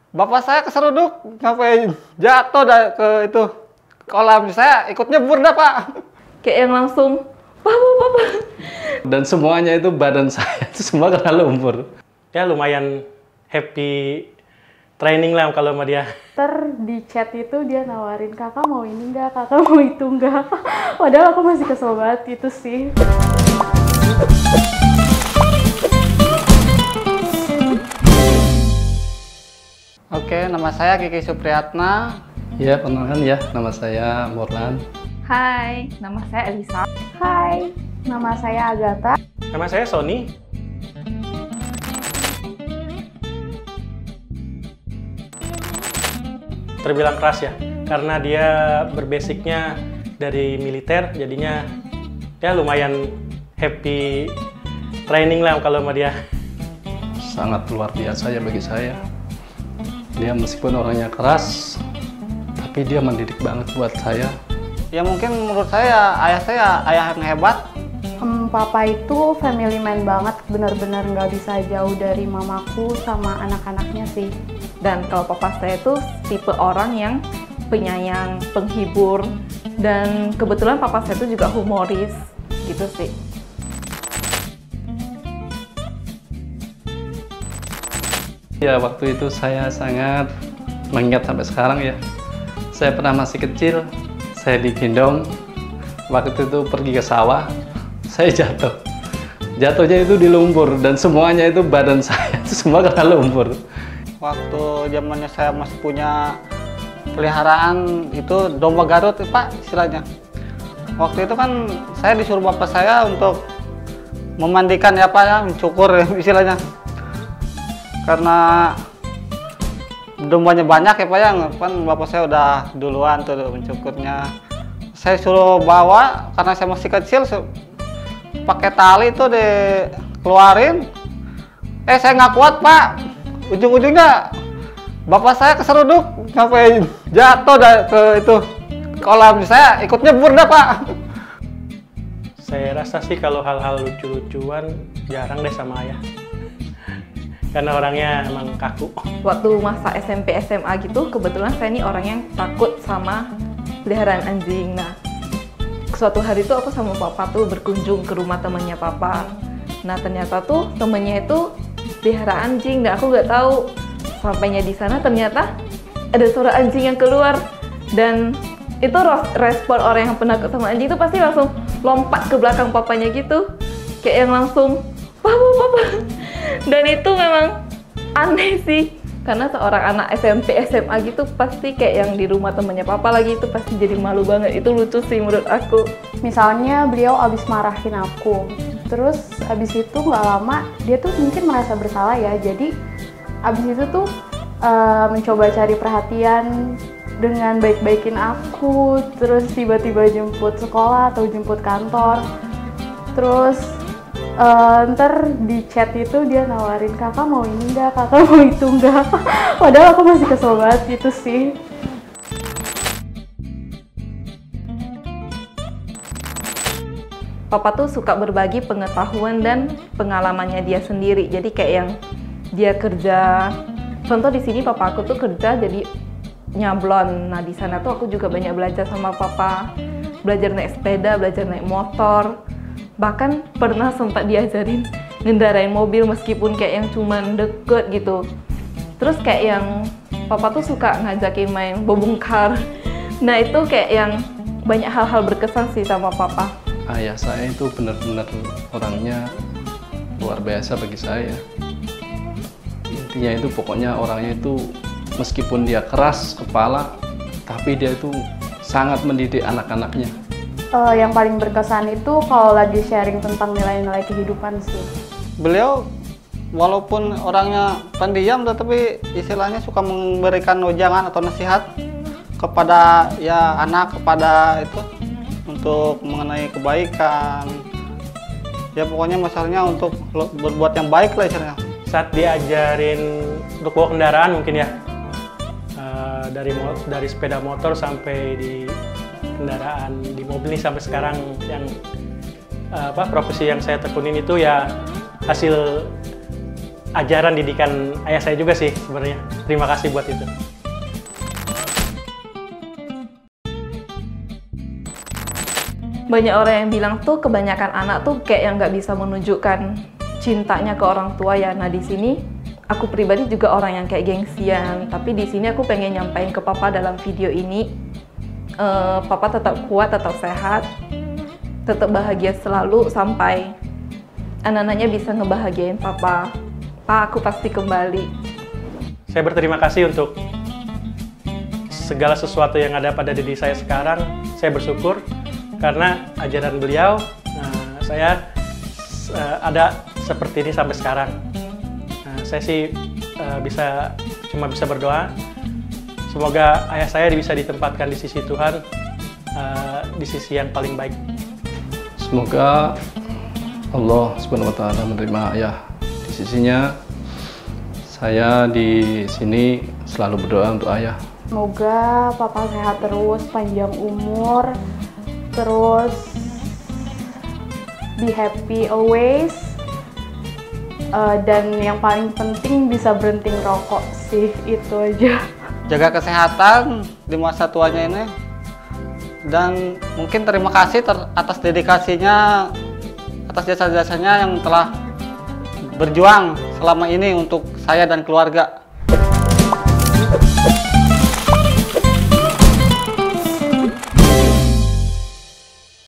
Bapak saya keseruduk sampai jatuh ke itu kolam. Saya ikut nyebur dah Pak. Kayak yang langsung, Papa. Dan semuanya itu badan saya itu semua kena lumpur. Ya lumayan happy training lah kalau sama dia. Di chat itu dia nawarin, kakak mau ini enggak, kakak mau itu enggak. Padahal aku masih kesel banget itu sih. Oke, nama saya Kiki Supriyatna. Ya, perkenalkan ya, nama saya Morlan. Hai, nama saya Elisa. Hai, nama saya Agatha. Nama saya Sony. Terbilang keras ya, karena dia berbasicnya dari militer, jadinya ya lumayan happy training lah kalau sama dia. Sangat luar biasa ya bagi saya. Dia meskipun orangnya keras, tapi dia mendidik banget buat saya. Ya mungkin menurut saya ayah yang hebat. Papa itu family man banget, benar-benar nggak bisa jauh dari mamaku sama anak-anaknya sih. Dan kalau papa saya itu tipe orang yang penyayang, penghibur, dan kebetulan papa saya itu juga humoris, gitu sih. Ya, waktu itu saya sangat mengingat sampai sekarang ya. Saya pernah masih kecil, saya digendong. Waktu itu pergi ke sawah, saya jatuh. Jatuhnya itu di lumpur dan semuanya itu badan saya itu semua kena lumpur. Waktu zamannya saya masih punya peliharaan itu domba Garut, Pak, istilahnya. Waktu itu kan saya disuruh bapak saya untuk memandikan ya Pak ya, mencukur istilahnya. Karena dombanya banyak ya Pak ya, kan bapak saya udah duluan tuh mencukurnya. Saya suruh bawa karena saya masih kecil, pakai tali itu dikeluarin. Saya nggak kuat Pak, ujung-ujungnya bapak saya keseruduk sampai jatuh ke itu kolam. Saya ikut nyebur dah Pak. Saya rasa sih kalau hal-hal lucu-lucuan jarang deh sama ayah. Karena orangnya emang kaku. Waktu masa SMP SMA gitu, kebetulan saya ini orang yang takut sama peliharaan anjing. Nah, suatu hari itu aku sama papa tuh berkunjung ke rumah temannya papa. Nah, ternyata tuh temennya itu pelihara anjing, dan aku nggak tahu. Sampainya di sana ternyata ada suara anjing yang keluar, dan itu respon orang yang penakut sama anjing itu pasti langsung lompat ke belakang papanya gitu, kayak yang langsung papa. Dan itu memang aneh sih, karena seorang anak SMP SMA gitu pasti kayak yang di rumah temennya papa lagi itu pasti jadi malu banget. Itu lucu sih menurut aku. Misalnya beliau abis marahin aku, terus abis itu nggak lama dia tuh mungkin merasa bersalah ya, jadi abis itu tuh mencoba cari perhatian dengan baik-baikin aku, terus tiba-tiba jemput sekolah atau jemput kantor. Terus ntar di chat itu dia nawarin, kakak mau ini enggak, kakak mau itu enggak. Padahal aku masih kesel banget itu sih. Papa tuh suka berbagi pengetahuan dan pengalamannya dia sendiri. Jadi kayak yang dia kerja, contoh di sini papa aku tuh kerja jadi nyablon. Nah, di sana tuh aku juga banyak belajar sama papa. Belajar naik sepeda, belajar naik motor. Bahkan pernah sempat diajarin ngendarain mobil meskipun kayak yang cuman deket gitu. Terus kayak yang papa tuh suka ngajakin main bobongkar. Nah, itu kayak yang banyak hal-hal berkesan sih sama papa. Ayah saya itu benar-benar orangnya luar biasa bagi saya. Intinya itu pokoknya orangnya itu meskipun dia keras kepala, tapi dia itu sangat mendidik anak-anaknya. Yang paling berkesan itu kalau lagi sharing tentang nilai-nilai kehidupan sih. Beliau walaupun orangnya pendiam, tetapi istilahnya suka memberikan wejangan atau nasihat kepada ya anak, kepada itu untuk mengenai kebaikan. Ya pokoknya masalahnya untuk berbuat yang baik lah istilahnya. Saat diajarin untuk bawa kendaraan mungkin ya, dari sepeda motor sampai di kendaraan di mobil ini sampai sekarang yang profesi yang saya tekunin itu ya hasil ajaran didikan ayah saya juga sih sebenarnya. Terima kasih buat itu. Banyak orang yang bilang tuh kebanyakan anak tuh kayak yang nggak bisa menunjukkan cintanya ke orang tua ya. Nah di sini aku pribadi juga orang yang kayak gengsian, tapi di sini aku pengen nyampain ke papa dalam video ini, papa tetap kuat, tetap sehat, tetap bahagia selalu sampai anak-anaknya bisa ngebahagiain papa. Pak, aku pasti kembali. Saya berterima kasih untuk segala sesuatu yang ada pada diri saya sekarang. Saya bersyukur karena ajaran beliau, saya ada seperti ini sampai sekarang. Saya sih cuma bisa berdoa. Semoga ayah saya bisa ditempatkan di sisi Tuhan, di sisi yang paling baik. Semoga Allah Subhanahu wa Ta'ala menerima ayah di sisinya. Saya di sini selalu berdoa untuk ayah. Semoga papa sehat terus, panjang umur, terus be happy always, dan yang paling penting bisa berhenti ngerokok sih, itu aja. Jaga kesehatan di masa tuanya ini, dan mungkin terima kasih atas dedikasinya, atas jasa-jasanya yang telah berjuang selama ini untuk saya dan keluarga.